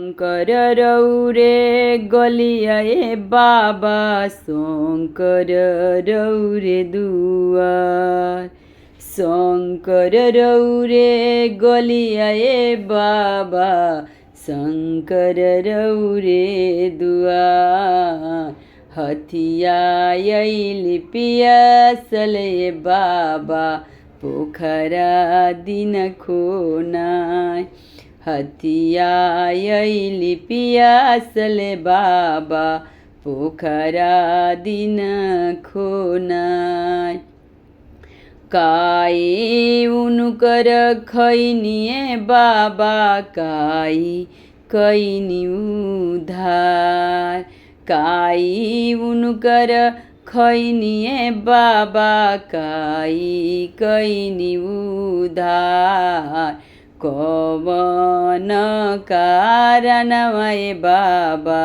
शङ्कर रौरे गलिया ए बाबा शङ्कर रौरे दुआर शङ्कर रौरे गलिया ए बाबा शङ्कर रौरे दुआर हथियाइली पियासले बाबा पोखरा दिन खोनाय हथियाइली पियासले बाबा पोखरा दिन खोनाय काई उनकर खैनिए बाबा काई कैनी उधार काई उनकर खैनिए बाबा काई कैनी उधार कवन कारणमा ए बाबा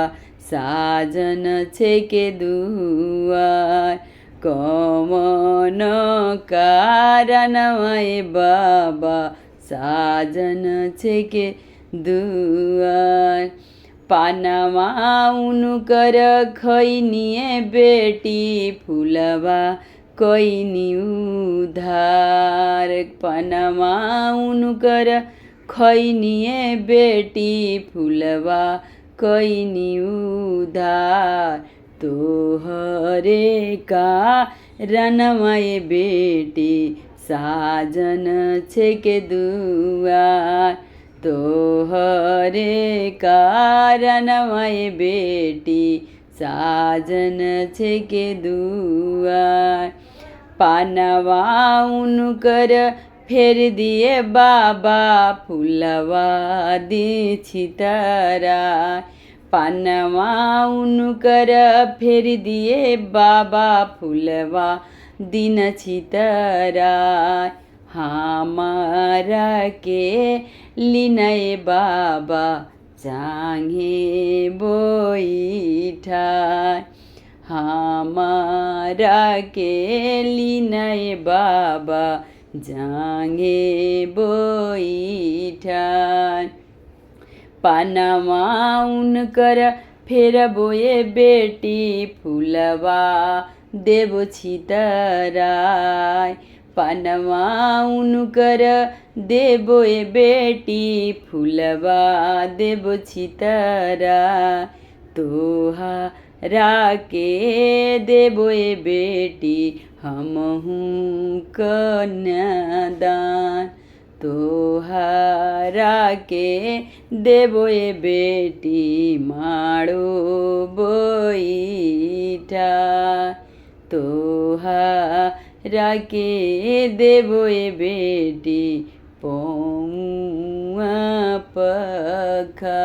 साजन छेके दुआर कवन कारणमा ए बाबा साजन छेके दुआर पानमा उनकर खैनिए बेटी फुलवा कैनी उधार पानमा उनकर खैनिए बेटी फुलवा कैनी उधार तोहरे कारणमा ए बेटी साजन छेके दुआर तोहरे कारणमा ए बेटी साजन छेके दुआर पानवा उनकर फेर दिए बाबा फुलवा दे छितरा पानवा उनकर फेर दिए बाबा फुलवा दिन छितरा हमारा के लिनए बाबा चाहे बैठाय हमारा के लिनए बाबा जांगे बैठाय पानमा उनकर फेर बोए बेटी फुलवा देवो छितराय पानमा उनकर देवो ए बेटी फुलवा देवो छितराय तोहरा के देवो ए बेटी हमहूँ कन्यादान तोहरा के देवो ए बेटी माड़ो बैठा तोहरा के देवो ए बेटी पौआ पखा।